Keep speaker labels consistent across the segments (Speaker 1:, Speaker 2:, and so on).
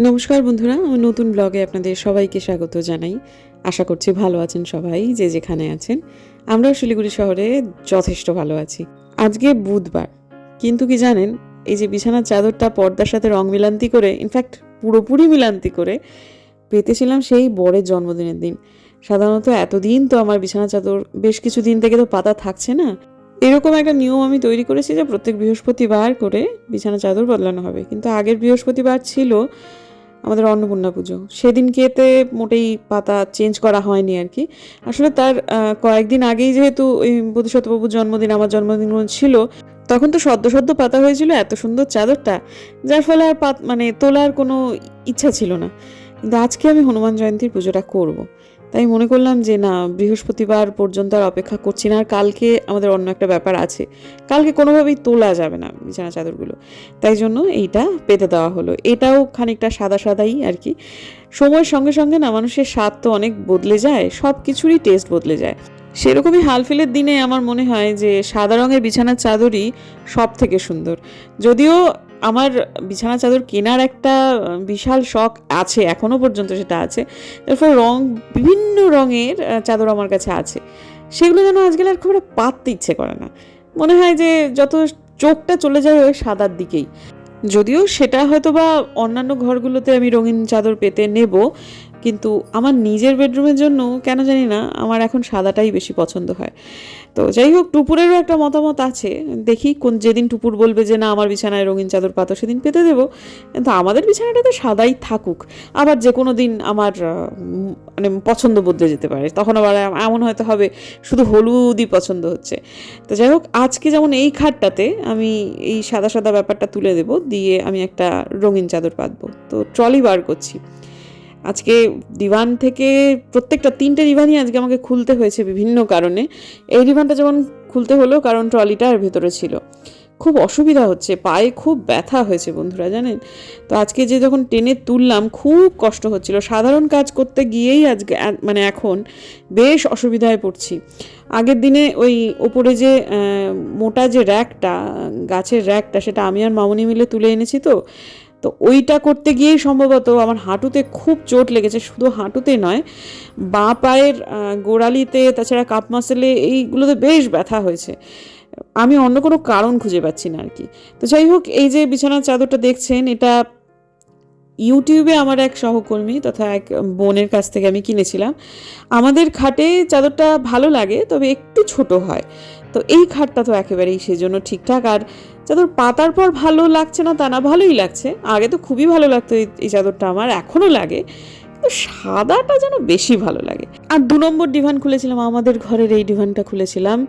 Speaker 1: নমস্কার বন্ধুরা, আমার নতুন ব্লগে আপনাদের সবাইকে স্বাগত জানাই। আশা করছি ভালো আছেন সবাই, যে যেখানে আছেন। আমরাও শিলিগুড়ি শহরে যথেষ্ট ভালো আছি। আজকে বুধবার, কিন্তু কি জানেন, এই যে বিছানার চাদরটা পর্দার সাথে রং মিলান্তি করে, ইনফ্যাক্ট পুরোপুরি মিলান্তি করে পেতেছিলাম সেই বরের জন্মদিনের দিন। সাধারণত এতদিন তো আমার বিছানার চাদর বেশ কিছু দিন থেকে তো পাতা থাকছে না। এরকম একটা নিয়ম আমি তৈরি করেছি যে প্রত্যেক বৃহস্পতিবার করে বিছানা চাদর বদলানো হবে। কিন্তু আগের বৃহস্পতিবার ছিল আমাদের অন্নপূর্ণা পুজো, সেদিনকেতে মোটেই পাতা চেঞ্জ করা হয়নি আর কি। আসলে তার কয়েকদিন আগেই যেহেতু ওই বোধিসত্ত্ববাবুর জন্মদিন, আমার জন্মদিন ছিল, তখন তো সদ্য সদ্য পাতা হয়েছিল এত সুন্দর চাদরটা, যার ফলে আর তোলার কোনো ইচ্ছা ছিল না। কিন্তু আজকে আমি হনুমান জয়ন্তীর পুজোটা করব। তাই মনে করলাম যে না, বৃহস্পতিবার পর্যন্ত আর অপেক্ষা করছি না। আর কালকে আমাদের অন্য একটা ব্যাপার আছে, কালকে কোনোভাবেই তোলা যাবে না বিছানা চাদরগুলো। তাই জন্য এইটা পেতে দেওয়া হলো। এটাও খানিকটা সাদা সাদাই আর কি। সময়ের সঙ্গে সঙ্গে না মানুষের স্বাদ তো অনেক বদলে যায়, সব কিছুরই টেস্ট বদলে যায়। সেরকমই হালফিলের দিনে আমার মনে হয় যে সাদা রঙের বিছানার চাদরই সব থেকে সুন্দর। যদিও আমার বিছানা চাদর কেনার একটা বিশাল শখ আছে, এখনও পর্যন্ত সেটা আছে। তারপর বিভিন্ন রঙের চাদর আমার কাছে আছে, সেগুলো যেন আজকাল আর খুব একটা পাততে ইচ্ছে করে না। মনে হয় যে যত চোখটা চলে যায় ওই সাদার দিকেই। যদিও সেটা হয়তো বা অন্যান্য ঘরগুলোতে আমি রঙিন চাদর পেতে নেব, কিন্তু আমার নিজের বেডরুমের জন্য কেন জানি না আমার এখন সাদাটাই বেশি পছন্দ হয়। তো যাই হোক, টুপুরেরও একটা মতামত আছে, দেখি যেদিন টুপুর বলবে যে না আমার বিছানায় রঙিন চাদর পাতো, সেদিন পেতে দেবো। কিন্তু আমাদের বিছানাটা তো সাদাই থাকুক। আবার যে কোনো দিন আমার মানে পছন্দ বদলে যেতে পারে, তখন আবার এমন হয়তো হবে শুধু হলুদই পছন্দ হচ্ছে। তো যাই হোক, আজকে যেমন এই খাটটাতে আমি এই সাদা সাদা ব্যাপারটা তুলে দেব, দিয়ে আমি একটা রঙিন চাদর পাতবো। তো ট্রলি বার করছি আজকে ডিভান থেকে। প্রত্যেকটা 3টে ডিভানই আজকে আমাকে খুলতে হয়েছে বিভিন্ন কারণে। এই ডিভানটা যেমন খুলতে হলো কারণ ট্রলিটার ভেতরে ছিল। খুব অসুবিধা হচ্ছে, পায়ে খুব ব্যথা হয়েছে বন্ধুরা, জানেন তো। আজকে যে যখন টেনে তুললাম খুব কষ্ট হচ্ছিল। সাধারণ কাজ করতে গিয়েই আজকে মানে এখন বেশ অসুবিধায় পড়ছি। আগের দিনে ওই ওপরে যে মোটা যে র্যাকটা, গাছের র্যাকটা, সেটা আমি আর মামুনি মিলে তুলে এনেছি। তো ওইটা করতে গিয়েই সম্ভবত আমার হাঁটুতে খুব চোট লেগেছে। শুধু হাঁটুতে নয়, বাঁ পায়ের গোড়ালিতে, তাছাড়া কাপ মাসেলে, এইগুলোতে বেশ ব্যথা হয়েছে। আমি অন্য কোনো কারণ খুঁজে পাচ্ছি না আর কি। তো যাই হোক, এই যে বিছানার চাদরটা দেখছেন, এটা ইউটিউবে আমার এক সহকর্মী তথা এক বোনের কাছ থেকে আমি কিনেছিলাম। আমাদের খাটে চাদরটা ভালো লাগে, তবে একটু ছোট হয়। তো এই খাটটা তো একেবারেই সেজন্য ঠিকঠাক। আর চাদর পাতার পর ভালো লাগছে না তা না, ভালোই লাগছে। আগে তো খুবই ভালো লাগতো এই চাদরটা, আমার এখনও লাগে, কিন্তু সাদাটা যেন বেশি ভালো লাগে। আর 2 নম্বর ডিভান খুলেছিলাম, আমাদের ঘরের এই ডিভানটা খুলেছিলাম।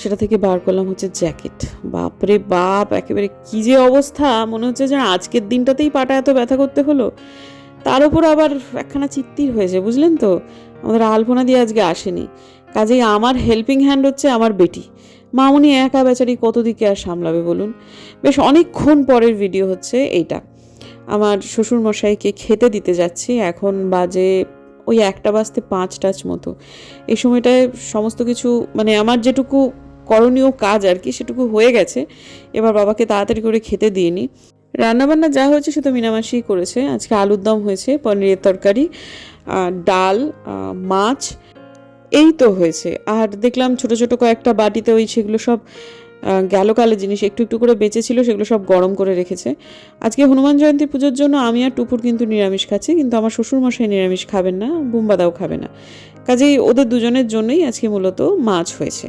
Speaker 1: সেটা থেকে বার করলাম হচ্ছে জ্যাকেট। বাপরে বাপ, একেবারে কি যে অবস্থা, মনে হচ্ছে যে আজকের দিনটাতেই পাটা এত ব্যথা করতে হলো। তার উপর আবার একখানা চিত্তির হয়েছে, বুঝলেন তো। আমাদের আলপনা দিয়ে আজকে আসেনি, কাজেই আমার হেল্পিং হ্যান্ড হচ্ছে আমার বেটি। মামুনি একা বেচারি কত দিকে আর সামলাবে বলুন। বেশ অনেকক্ষণ পরের ভিডিও হচ্ছে এইটা। আমার শ্বশুরমশাইকে খেতে দিতে যাচ্ছি, এখন বাজে ওই 1:05 মতো। এই সময়টায় সমস্ত কিছু মানে আমার যেটুকু করণীয় কাজ আর কি, সেটুকু হয়ে গেছে। এবার বাবাকে তাড়াতাড়ি করে খেতে দিয়ে নিই। রান্নাবান্না যা হয়েছে সে তো মিনামাসিই করেছে। আজকে আলুর দম হয়েছে, পনিরের তরকারি, ডাল, মাছ, এই তো হয়েছে। আর দেখলাম ছোট ছোট কয়েকটা বাটিতে ওই সেগুলো সব গেল কালে জিনিস একটু একটু করে বেঁচেছিল, সেগুলো সব গরম করে রেখেছে। আজকে হনুমান জয়ন্তী পুজোর জন্য আমি আর টুপুর কিন্তু নিরামিষ খাচ্ছি, কিন্তু আমার শ্বশুরমশাই নিরামিষ খাবেন না, বুম্বাদাও খাবে না। কাজেই ওদের দুজনের জন্যই আজকে মূলত মাছ হয়েছে।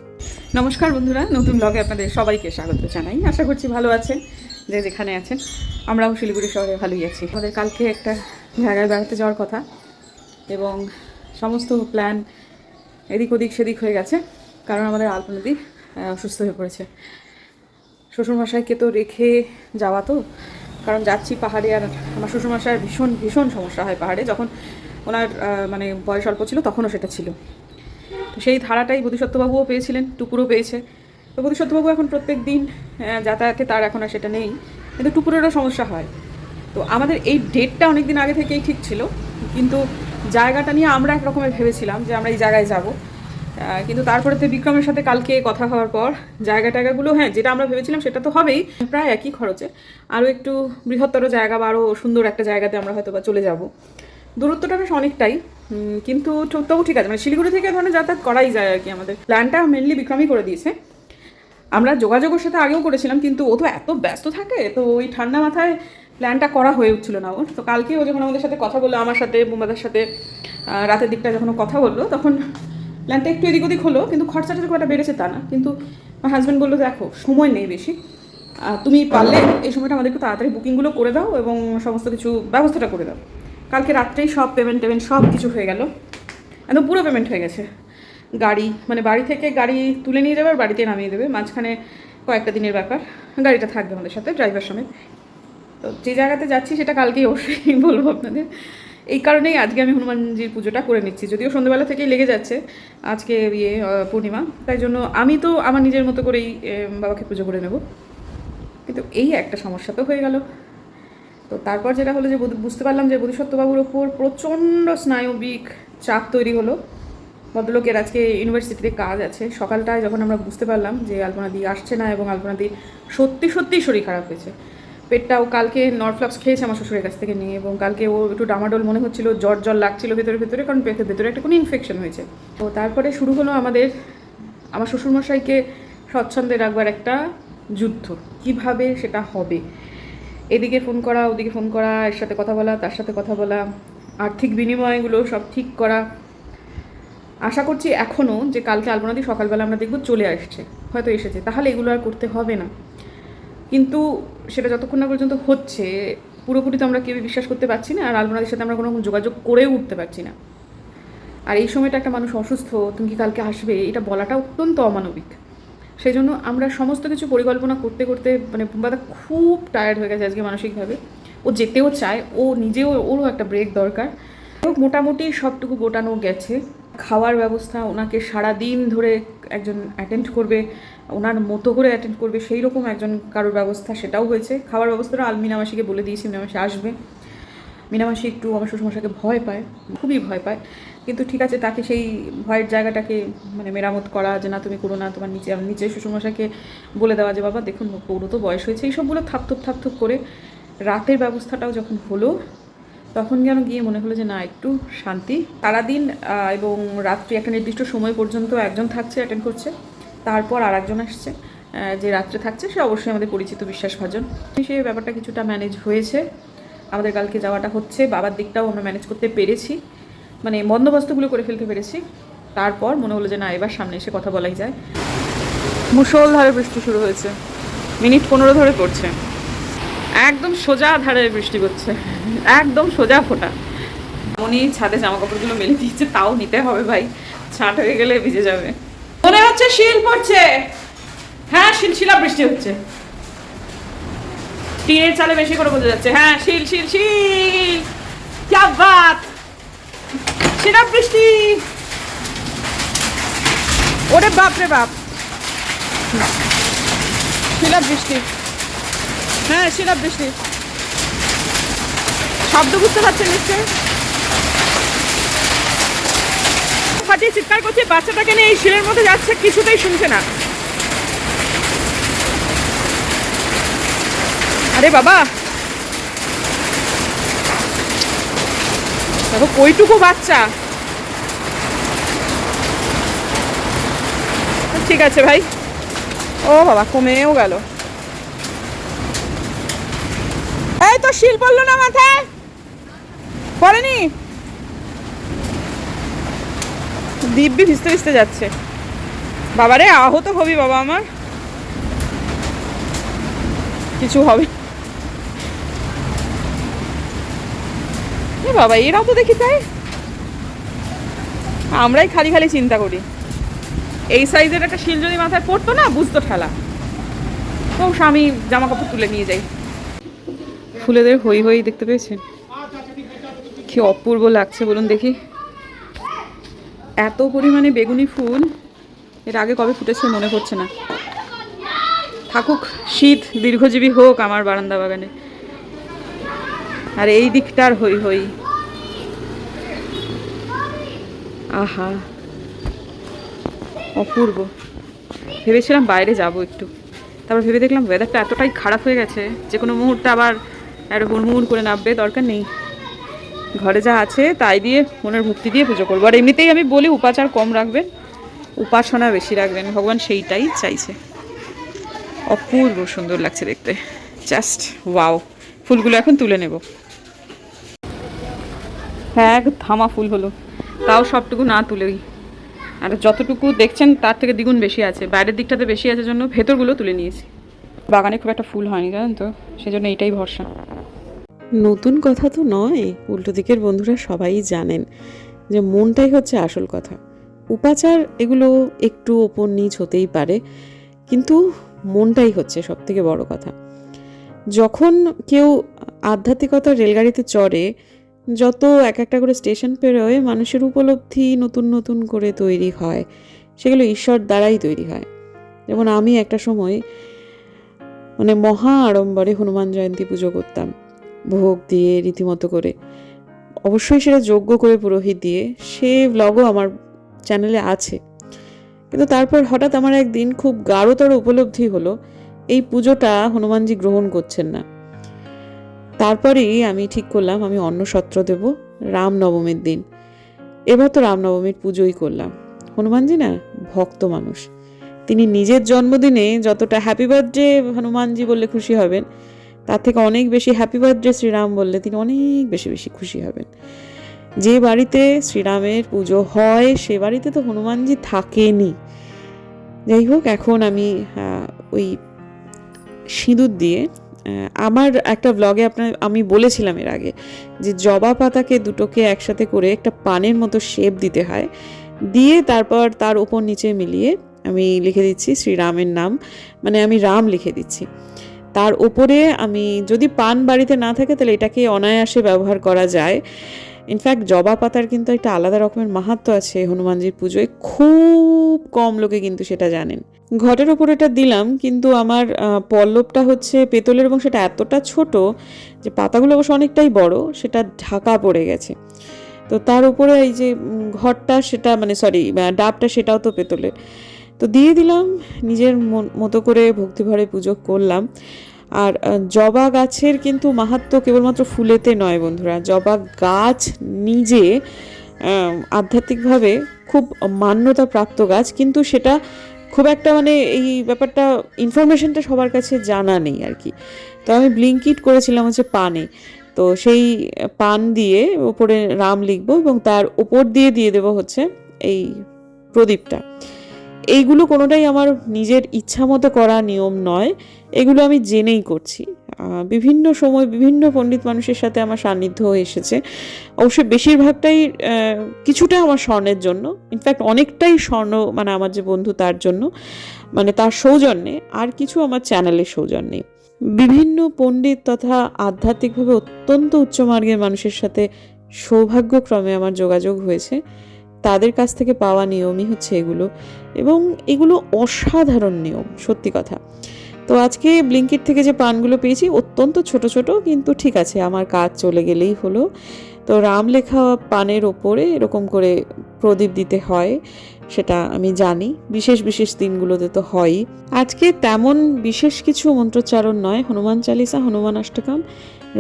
Speaker 2: নমস্কার বন্ধুরা, নতুন ব্লগে আপনাদের সবাইকে স্বাগত জানাই। আশা করছি ভালো আছেন, যে যেখানে আছেন। আমরাও শিলিগুড়ি শহরে ভালোই আছি। আমাদের কালকে একটা জায়গায় বেড়াতে যাওয়ার কথা, এবং সমস্ত প্ল্যান এদিক ওদিক সেদিক হয়ে গেছে, কারণ আমাদের আলপনাদি অসুস্থ হয়ে পড়েছে। শ্বশুরমশাইকে তো রেখে যাওয়া, তো কারণ যাচ্ছি পাহাড়ে, আর আমার শ্বশুরমশাইয়ের ভীষণ ভীষণ সমস্যা হয় পাহাড়ে। যখন ওনার মানে বয়স অল্প ছিল তখনও সেটা ছিল। তো সেই ধারাটাই বোধিসত্ত্ববাবুও পেয়েছিলেন, টুকুরও পেয়েছে। তো বোধিসত্ত্ববাবু এখন প্রত্যেক দিন যাতায়াতে, তার এখন আর সেটা নেই, কিন্তু টুকুরেরও সমস্যা হয়। তো আমাদের এই ডেটটা অনেক দিন আগে থেকেই ঠিক ছিল, কিন্তু জায়গাটা নিয়ে আমরা এক রকমের ভেবেছিলাম যে আমরা এই জায়গায় যাব। কিন্তু তারপরে তো বিক্রমের সাথে কালকে কথা হওয়ার পর জায়গাগুলো, হ্যাঁ যেটা আমরা ভেবেছিলাম সেটা তো হবেই, প্রায় একই খরচে আরও একটু বৃহত্তর জায়গা বা আরও সুন্দর একটা জায়গাতে আমরা হয়তো বা চলে যাব। দূরত্বটা বেশ অনেকটাই, কিন্তু তবু ঠিক আছে, মানে শিলিগুড়ি থেকে ধরনের যাতায়াত করাই যায় আর কি। আমাদের প্ল্যানটা মেনলি বিক্রমই করে দিয়েছে। আমরা যোগাযোগের সাথে আগেও করেছিলাম, কিন্তু ও তো এত ব্যস্ত থাকে, তো ওই ঠান্ডা মাথায় প্ল্যানটা করা হয়ে উঠছিল না ওর। তো কালকে ও যখন আমাদের সাথে কথা বললো, আমার সাথে বোম্বাদার সাথে রাতের দিকটা যখন ও কথা বললো, তখন প্ল্যানটা একটু এদিক ওদিক হলো, কিন্তু খরচাটা খুব একটা বেড়েছে তা না। কিন্তু আমার হাজব্যান্ড বললো, দেখো সময় নেই বেশি, তুমি পারলে এই সময়টা আমাদেরকে তাড়াতাড়ি বুকিংগুলো করে দাও এবং সমস্ত কিছু ব্যবস্থাটা করে দাও। কালকে রাত্রেই সব পেমেন্ট সব কিছু হয়ে গেল, একদম পুরো পেমেন্ট হয়ে গেছে। গাড়ি মানে বাড়ি থেকে গাড়ি তুলে নিয়ে যাবে আর বাড়িতে নামিয়ে দেবে, মাঝখানে কয়েকটা দিনের ব্যাপার। গাড়িটা থাকবে আমাদের সাথে ড্রাইভার সমেত। তো যে জায়গাতে যাচ্ছি সেটা কালকেই অবশ্যই বলবো আপনাদের। এই কারণেই আজকে আমি হনুমানজির পুজোটা করে নিচ্ছি, যদিও সন্ধ্যেবেলা থেকেই লেগে যাচ্ছে, আজকে পূর্ণিমা, তাই জন্য আমি তো আমার নিজের মতো করেই বাবাকে পুজো করে নেব। কিন্তু এই একটা সমস্যা তো হয়ে গেল। তো তারপর যেটা হলো যে বুঝতে পারলাম যে বোধিসত্ত্ববাবুর ওপর প্রচণ্ড স্নায়বিক চাপ তৈরি হলো। ভদ্রলোকের আজকে ইউনিভার্সিটিতে কাজ আছে। সকালটায় যখন আমরা বুঝতে পারলাম যে আলপনাদি আসছে না এবং আলপনাদির সত্যি শরীর খারাপ হয়েছে, পেটটাও কালকে নরফ্লক্স খেয়েছে আমার শ্বশুরের কাছ থেকে নিয়ে, এবং কালকে ও একটু ডামাডোল মনে হচ্ছিল, জ্বর লাগছিল ভেতরে, কারণ পেটের ভেতরে একটা কোনো ইনফেকশন হয়েছে। তো তারপরে শুরু হলো আমার শ্বশুরমশাইকে স্বচ্ছন্দে রাখবার একটা যুদ্ধ, কিভাবে সেটা হবে। এদিকে ফোন করা, ওদিকে ফোন করা, এর সাথে কথা বলা, তার সাথে কথা বলা, আর্থিক বিনিময়গুলো সব ঠিক করা। আশা করছি এখনও যে কালকে আলপনাদি সকালবেলা আমরা দেখব চলে আসছে, হয়তো এসেছে, তাহলে এগুলো আর করতে হবে না। কিন্তু সেটা যতক্ষণ না পর্যন্ত হচ্ছে, পুরোপুরি তো আমরা কেউই বিশ্বাস করতে পারছি না, আর আলপনাদির সাথে আমরা কোনো যোগাযোগ করেও উঠতে পারছি না। আর এই সময়টা একটা মানুষ অসুস্থ, তুমি কি কালকে আসবে, এটা বলাটা অত্যন্ত অমানবিক। সেই জন্য আমরা সমস্ত কিছু পরিকল্পনা করতে করতে মানে বুম্বাদা খুব টায়ার্ড হয়ে গেছে আজকে মানসিকভাবে। ও যেতেও চায়, ও নিজেও, ওরও একটা ব্রেক দরকার। মোটামুটি সবটুকু গোটানো গেছে। খাওয়ার ব্যবস্থা, ওনাকে সারাদিন ধরে একজন অ্যাটেন্ড করবে, ওনার মতো করে অ্যাটেন্ড করবে, সেই রকম একজন কারোর ব্যবস্থা, সেটাও হয়েছে। খাওয়ার ব্যবস্থাটা মিনামাসিকে বলে দিয়েছি, মিনামাসি আসবে। মিনামাসি একটু আমার শ্বশুরমশাইকে ভয় পায়, খুবই ভয় পায়, কিন্তু ঠিক আছে, তাকে সেই ভয়ের জায়গাটাকে মানে মেরামত করা, যে না তুমি করো না, তোমার নিচে শ্বশুরমশাইকে বলে দেওয়া যে বাবা দেখুন বউরও তো বয়স হয়েছে, এইসবগুলো থাপথুপ করে রাতের ব্যবস্থাটাও যখন হলো, তখন যেন গিয়ে মনে হলো যে না একটু শান্তি। সারাদিন এবং রাত্রি একটা নির্দিষ্ট সময় পর্যন্ত একজন থাকছে, অ্যাটেন্ড করছে, তারপর আর একজন আসছে যে রাত্রে থাকছে, সে অবশ্যই আমাদের পরিচিত বিশ্বাসভাজন। সেই ব্যাপারটা কিছুটা ম্যানেজ হয়েছে। আমাদের কালকে যাওয়াটা হচ্ছে, বাবার দিকটাও আমরা ম্যানেজ করতে পেরেছি, মানে বন্দোবস্তগুলো করে ফেলতে পেরেছি। তারপর মনে হলো যে না এবার সামনে এসে কথা বলাই যায়। মুষলধারে বৃষ্টি শুরু হয়েছে, মিনিট 15 ধরে পড়ছে, একদম সোজা ধারে বৃষ্টি পড়ছে, একদম সোজা ফোঁটা। উনি ছাদে জামা কাপড়গুলো মেলে দিয়েছে, তাও নিতে হবে ভাই, ছাঁট হয়ে গেলে ভিজে যাবে। মনে হচ্ছে শিল পড়ছে, হ্যাঁ শিলশিলা বৃষ্টি হচ্ছে, টিনের চালে বেশি করে বোঝা যাচ্ছে, হ্যাঁ শিল শিল শিল, ক্যা বাত, শিলা বৃষ্টি, ওরে বাপ রে বাপ, শিলা বৃষ্টি, হ্যাঁ শিলা বৃষ্টি। শব্দ বুঝতে পারছেন নিশ্চয়? ফাটিয়ে চিৎকার করছে, বাচ্চাটাকে নিয়ে এই শিলের মধ্যে যাচ্ছে, কিছুতেই শুনছে না। আরে বাবা দেখো কইটুকু বাচ্চা, ঠিক আছে ভাই, ও বাবা কমেও গেল। এই তো শিল পড়লো না মাথায়, পড়েনি, দিব্যি ভিজতে ভিজতে যাচ্ছে। বাবারে আহত হবি বাবা, আমার কিছু হবে বাবা, এরাও তো দেখি তাই, আমরাই খালি খালি চিন্তা করি। এই সাইজের একটা শিল যদি মাথায় পড়তো না, বুঝতো ঠেলা। তো স্বামী জামা কাপড় তুলে নিয়ে যাই। ফুলেদের হই হই দেখতে পেয়েছেন, কি অপূর্ব লাগছে বলুন দেখি। এত পরিমাণে বেগুনি ফুল এর আগে কবে ফুটেছে মনে পড়ছে না। থাকুক, শীত দীর্ঘজীবী হোক আমার বারান্দা বাগানে। আর এই দিকটার হই হই, আহা অপূর্ব। ভেবেছিলাম বাইরে যাব একটু, তারপর ভেবে দেখলাম ওয়েদারটা এতটাই খারাপ হয়ে গেছে যে কোনো মুহূর্তে আবার একটা হুড়মুড় করে নামবে, দরকার নেই। ঘরে যা আছে তাই দিয়ে মনের ভক্তি দিয়ে পুজো করবো। আর এমনিতেই আমি বলি উপাচার কম রাখবেন, উপাসনা বেশি রাখবেন, ভগবান সেইটাই চাইছে। অপূর্ব সুন্দর লাগছে দেখতে, জাস্ট ওয়াও। ফুলগুলো এখন তুলে নেব। হ্যাঁ, এক থামা ফুল হলো, তাও সবটুকু না তুলেই। আর যতটুকু দেখছেন তার থেকে দ্বিগুণ বেশি আছে, বাইরের দিকটাতে বেশি আছে জন্য ভেতরগুলো তুলে নিয়েছি। বাগানে খুব একটা ফুল হয়নি জানেন তো, সেই জন্য এইটাই ভরসা।
Speaker 1: নতুন কথা তো নয়, উল্টো দিকের বন্ধুরা সবাই জানেন যে মনটাই হচ্ছে আসল কথা। উপাচার এগুলো একটু ওপর নিচ হতেই পারে, কিন্তু মনটাই হচ্ছে সব থেকে বড় কথা। যখন কেউ আধ্যাত্মিকতার রেলগাড়িতে চড়ে, যত এক একটা করে স্টেশন পেরোয়, মানুষের উপলব্ধি নতুন নতুন করে তৈরি হয়, সেগুলো ঈশ্বর দ্বারাই তৈরি হয়। যেমন আমি একটা সময় মানে মহা আড়ম্বরে হনুমান জয়ন্তী পুজো করতাম, ভোগ দিয়ে রীতিমতো করে, অবশ্যই সেটা যজ্ঞ করে পুরোহিত দিয়ে। সে ব্লগও আমার চ্যানেলে আছে। কিন্তু তারপর হঠাৎ আমার একদিন খুব গাঢ়তর উপলব্ধি হলো, এই পুজোটা হনুমানজি গ্রহণ করছেন না। তারপরেই আমি ঠিক করলাম আমি অন্নসত্র দেব রামনবমীর দিন। এবার তো রামনবমীর পুজোই করলাম। হনুমানজি না ভক্ত মানুষ, তিনি নিজের জন্মদিনে যতটা হ্যাপি বার্থডে হনুমানজি বললে খুশি হবেন, তার থেকে অনেক বেশি হ্যাপি বার্থডে শ্রীরাম বললে তিনি অনেক বেশি বেশি খুশি হবেন। যে বাড়িতে শ্রীরামের পুজো হয় সে বাড়িতে তো হনুমানজি থাকেনি। যাই হোক, এখন আমি ওই সিঁদুর দিয়ে আমার একটা ব্লগে আমি বলেছিলাম এর আগে যে জবা পাতাকে দুটোকে একসাথে করে একটা পানের মতো শেপ দিতে হয়, দিয়ে তারপর তার ওপর নিচে মিলিয়ে আমি লিখে দিচ্ছি শ্রীরামের নাম, মানে আমি রাম লিখে দিচ্ছি। তার ওপরে আমি যদি পান বাড়িতে না থাকে তাহলে এটাকে অনায়াসে ব্যবহার করা যায়। ইনফ্যাক্ট জবা পাতার কিন্তু একটা আলাদা রকমের মাহাত্ম্য আছে হনুমানজির পুজোয়, খুব কম লোকে কিন্তু সেটা জানেন। ঘটের ওপর এটা দিলাম, কিন্তু আমার পল্লবটা হচ্ছে পেতলের এবং সেটা এতটা ছোট যে পাতাগুলো অবশ্য অনেকটাই বড়, সেটা ঢাকা পড়ে গেছে। তো তার উপরে এই যে ঘরটা সেটা মানে সরি ডাবটা সেটাও তো পেতলের, তো দিয়ে দিলাম, নিজের মতো করে ভক্তিভরে পুজো করলাম। আর জবা গাছের কিন্তু মাহাত্ম্য কেবলমাত্র ফুলেতে নয় বন্ধুরা, জবা গাছ নিজে আধ্যাত্মিকভাবে খুব মান্যতা প্রাপ্ত গাছ, কিন্তু সেটা খুব একটা মানে এই ব্যাপারটা ইনফরমেশনটা সবার কাছে জানা নেই আর কি। তো আমি ব্লিঙ্কিট করেছিলাম হচ্ছে পানে, তো সেই পান দিয়ে ওপরে রাম লিখবো এবং তার ওপর দিয়ে দিয়ে দেবো হচ্ছে এই প্রদীপটা। এইগুলো কোনোটাই আমার নিজের ইচ্ছা মতো করা নিয়ম নয়, এগুলো আমি জেনেই করছি। বিভিন্ন সময় বিভিন্ন পণ্ডিত মানুষের সাথে আমার সান্নিধ্য এসেছে, অবশ্যই বেশিরভাগটাই কিছুটা আমার স্বর্ণের জন্য, ইনফ্যাক্ট অনেকটাই স্বর্ণ মানে আমার যে বন্ধু তার জন্য, মানে তার সৌজন্যে, আর কিছু আমার চ্যানেলের সৌজন্যে। বিভিন্ন পণ্ডিত তথা আধ্যাত্মিকভাবে অত্যন্ত উচ্চমার্গের মানুষের সাথে সৌভাগ্যক্রমে আমার যোগাযোগ হয়েছে, তাদের কাছ থেকে পাওয়া নিয়মই হচ্ছে এগুলো, এবং এগুলো অসাধারণ নিয়ম, সত্যি কথা। তো আজকে ব্লিঙ্কিট থেকে যে পানগুলো পেয়েছি অত্যন্ত ছোট ছোট, কিন্তু ঠিক আছে, আমার কাজ চলে গেলেই হলো। তো রাম লেখা পানের ওপরে এরকম করে প্রদীপ দিতে হয়, সেটা আমি জানি, বিশেষ বিশেষ দিনগুলোতে তো হয়ই। আজকে তেমন বিশেষ কিছু মন্ত্রোচ্চারণ নয়, হনুমান চালিসা, হনুমান অষ্টকম,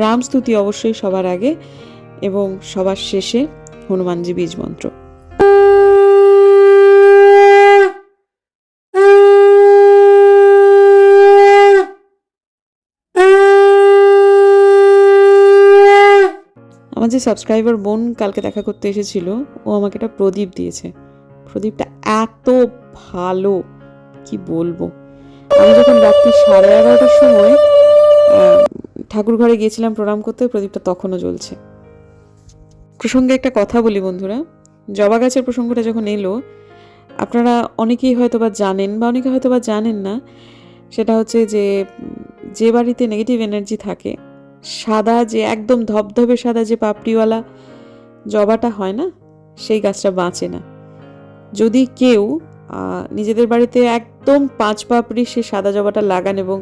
Speaker 1: রাম স্তুতি অবশ্যই সবার আগে, এবং সবার শেষে হনুমানজি বীজ মন্ত্র। আমার যে সাবস্ক্রাইবার বোন কালকে দেখা করতে এসেছিল, ও আমাকে একটা প্রদীপ দিয়েছে। প্রদীপটা এত ভালো কি বলবো। আমি যখন রাত্রি 11:30টার সময় ঠাকুর ঘরে গিয়েছিলাম প্রণাম করতে, প্রদীপটা তখনও জ্বলছে। প্রসঙ্গে একটা কথা বলি বন্ধুরা, জবা গাছের প্রসঙ্গটা যখন এলো, আপনারা অনেকেই হয়তো বা জানেন বা অনেকে হয়তো বা জানেন না, সেটা হচ্ছে যে বাড়িতে নেগেটিভ এনার্জি থাকে, সাদা যে একদম ধবধবে সাদা যে পাপড়িওয়ালা জবাটা হয় না, সেই গাছটা বাঁচে না। যদি কেউ নিজেদের বাড়িতে একদম 5 পাপড়ি সে সাদা জবাটা লাগান এবং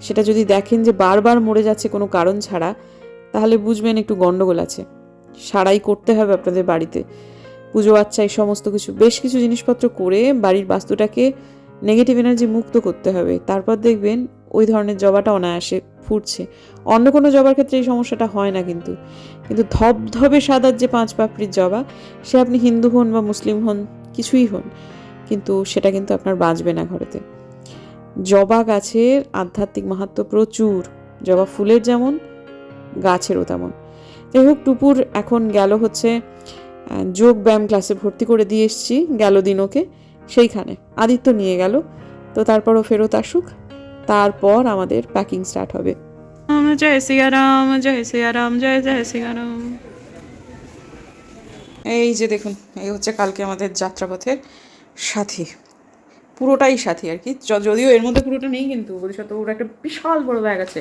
Speaker 1: সেটা যদি দেখেন যে বারবার মরে যাচ্ছে কোনো কারণ ছাড়া, তাহলে বুঝবেন একটু গন্ডগোল আছে, সারাই করতে হবে আপনাদের বাড়িতে। পুজো আচ্ছা এই সমস্ত কিছু বেশ কিছু জিনিসপত্র করে বাড়ির বাস্তুটাকে নেগেটিভ এনার্জি মুক্ত করতে হবে। তারপর দেখবেন ওই ধরনের জবাটা অনায়াসে ফুটছে। অন্য কোনো জবার ক্ষেত্রে এই সমস্যাটা হয় না, কিন্তু ধবধবে সাদার যে 5 পাপড়ির জবা, সে আপনি হিন্দু হন বা মুসলিম হন, কিছুই হন, কিন্তু সেটা কিন্তু আপনার বাঁচবে না ঘরেতে। জবা গাছের আধ্যাত্মিক মাহাত্ম্য প্রচুর, জবা ফুলের যেমন গাছেরও তেমন। যাই হোক, টুপুর এখন গেল হচ্ছে যোগ ব্যায়াম ক্লাসে ভর্তি করে দিয়ে এসছি, গেল দিন ওকে সেইখানে, আদিত্য নিয়ে গেল। তো তারপরও ফেরত আসুক, তারপর আমাদের প্যাকিং স্টার্ট হবে।
Speaker 2: জয় সিয়ারাম, জয় সিয়ারাম, জয় জয় সিয়ারাম। এই যে দেখুন, এই হচ্ছে কালকে আমাদের যাত্রাপথের সাথী, পুরোটাই সাথী আর কি। যদিও এর মধ্যে পুরোটা নেই, কিন্তু বোধিসত্ত্ব ওর একটা বিশাল বড় ব্যাগ আছে,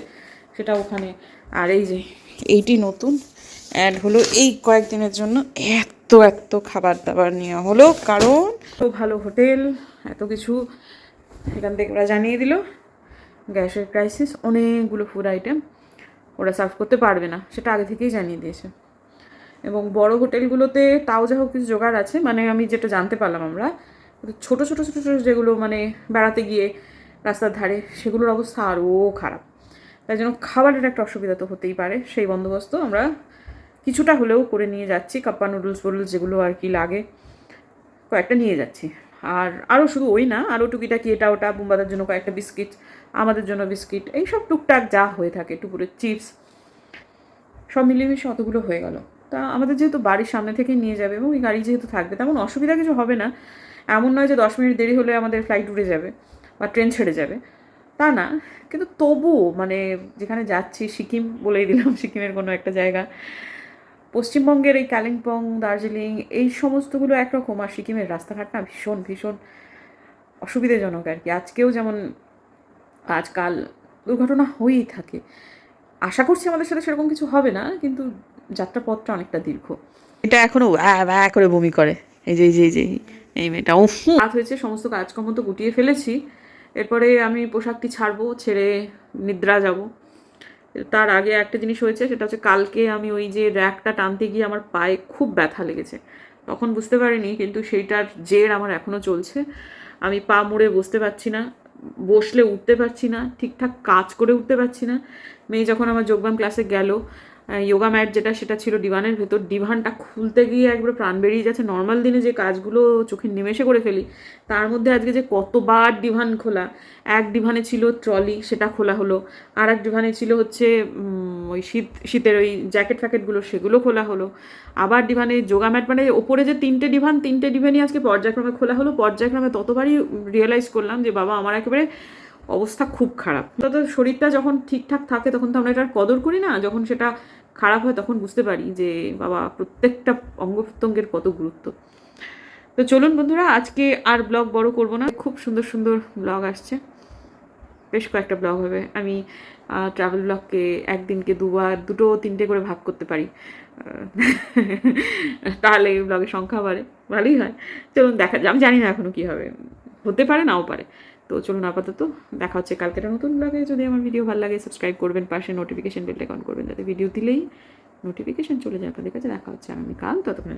Speaker 2: সেটা ওখানে। আর এই যে এইটি নতুন অ্যাড হলো এই কয়েকদিনের জন্য, এত খাবার দাবার নেওয়া হলো, কারণ তো ভালো হোটেল, এত কিছু এখান থেকে ওরা জানিয়ে দিল গ্যাসের ক্রাইসিস, অনেকগুলো ফুড আইটেম ওরা সার্ভ করতে পারবে না, সেটা আগে থেকেই জানিয়ে দিয়েছে। এবং বড় হোটেলগুলোতে তাও যা হোক কিছু জোগাড় আছে, মানে আমি যেটা জানতে পারলাম আমরা, ছোট যেগুলো মানে বেড়াতে গিয়ে রাস্তার ধারে, সেগুলোর অবস্থা আরও খারাপ। তাই জন্য খাবারের একটা অসুবিধা তো হতেই পারে, সেই বন্দোবস্ত আমরা কিছুটা হলেও করে নিয়ে যাচ্ছি। কাপ্পা নুডলস যেগুলো আর কি লাগে, কয়েকটা নিয়ে যাচ্ছি। আর আরও শুধু ওই না, আরও টুকিটাকি এটা ওটা, বুম্বাদের জন্য কয়েকটা বিস্কিট, আমাদের জন্য বিস্কিট, এইসব টুকটাক যা হয়ে থাকে, টুকুরের চিপস, সব মিলিয়ে অতগুলো হয়ে গেল। তা আমাদের যেহেতু বাড়ির সামনে থেকেই নিয়ে যাবে এবং এই গাড়ি যেহেতু থাকবে, তেমন অসুবিধা কিছু হবে না। এমন নয় যে 10 মিনিট দেরি হলে আমাদের ফ্লাইট উড়ে যাবে বা ট্রেন ছেড়ে যাবে, তা না। কিন্তু তবুও মানে যেখানে যাচ্ছি, সিকিম বলেই দিলাম, সিকিমের কোনো একটা জায়গা, পশ্চিমবঙ্গের এই কালিম্পং, দার্জিলিং, এই সমস্তগুলো একরকম, আর সিকিমের রাস্তাঘাট না ভীষণ অসুবিধাজনক আর কি। আজকেও যেমন আজকাল দুর্ঘটনা হয়েই থাকে। আশা করছি আমাদের সাথে সেরকম কিছু হবে না, কিন্তু যাত্রাপথটা অনেকটা দীর্ঘ। এটা এখনো ব্যা করে বমি করে, এই যে এই মেয়েটা। রাত হয়েছে, সমস্ত কাজকর্ম তো গুটিয়ে ফেলেছি। এরপরে আমি পোশাকটি ছাড়বো, ছেড়ে নিদ্রা যাব। তার আগে একটা জিনিস হয়েছে, সেটা হচ্ছে কালকে আমি ওই যে র্যাকটা টানতে গিয়ে আমার পায়ে খুব ব্যথা লেগেছে। তখন বুঝতে পারিনি, কিন্তু সেইটার জের আমার এখনও চলছে। আমি পা মুড়ে বসতে পারছি না, বসলে উঠতে পারছি না, ঠিকঠাক কাজ করে উঠতে পারছি না। মেয়ে যখন আমার যোগব্যায়াম ক্লাসে গেল, যোগা ম্যাট যেটা, সেটা ছিল ডিভানের ভেতর, ডিভানটা খুলতে গিয়ে একবার প্রাণ বেরিয়ে যাচ্ছে। নর্মাল দিনে যে কাজগুলো চোখের নিমেষে করে ফেলি, তার মধ্যে আজকে যে কতবার ডিভান খোলা। এক ডিভানে ছিল ট্রলি, সেটা খোলা হলো। আর এক ডিভানে ছিল হচ্ছে ওই শীতের ওই জ্যাকেট ফ্যাকেটগুলো, সেগুলো খোলা হলো। আবার ডিভানে যোগা ম্যাট, মানে ওপরে যে 3টে ডিভানই আজকে পর্যায়ক্রমে খোলা হলো। পর্যায়ক্রমে ততবারই রিয়েলাইজ করলাম যে বাবা, আমার একেবারে অবস্থা খুব খারাপ। তো শরীরটা যখন ঠিকঠাক থাকে তখন তো আমরা এটার কদর করি না, যখন সেটা খারাপ হয় তখন বুঝতে পারি যে বাবা, প্রত্যেকটা অঙ্গ প্রত্যঙ্গের কত গুরুত্ব। তো চলুন বন্ধুরা, আজকে আর ব্লগ বড় করব না। খুব সুন্দর ব্লগ আসছে, বেশ কয়েকটা ব্লগ হবে। আমি ট্রাভেল ব্লগকে একদিনকে দুটো 3টে করে ভাগ করতে পারি, তাহলে এই ব্লগের সংখ্যা বাড়ে, ভালোই হয়। চলুন দেখা যায়, আমি জানি না এখনও কী হবে, হতে পারে নাও পারে। তো চলুন, আপাতত দেখা হচ্ছে কালকের নতুন ব্লগে। যদি আমার ভিডিও ভালো লাগে, সাবস্ক্রাইব করবেন, পাশে নোটিফিকেশন বেলটা অন করবেন, যাতে ভিডিও দিলেই নোটিফিকেশন চলে যায় আপনাদের কাছে। দেখা হচ্ছে আগামীকাল, ততক্ষণে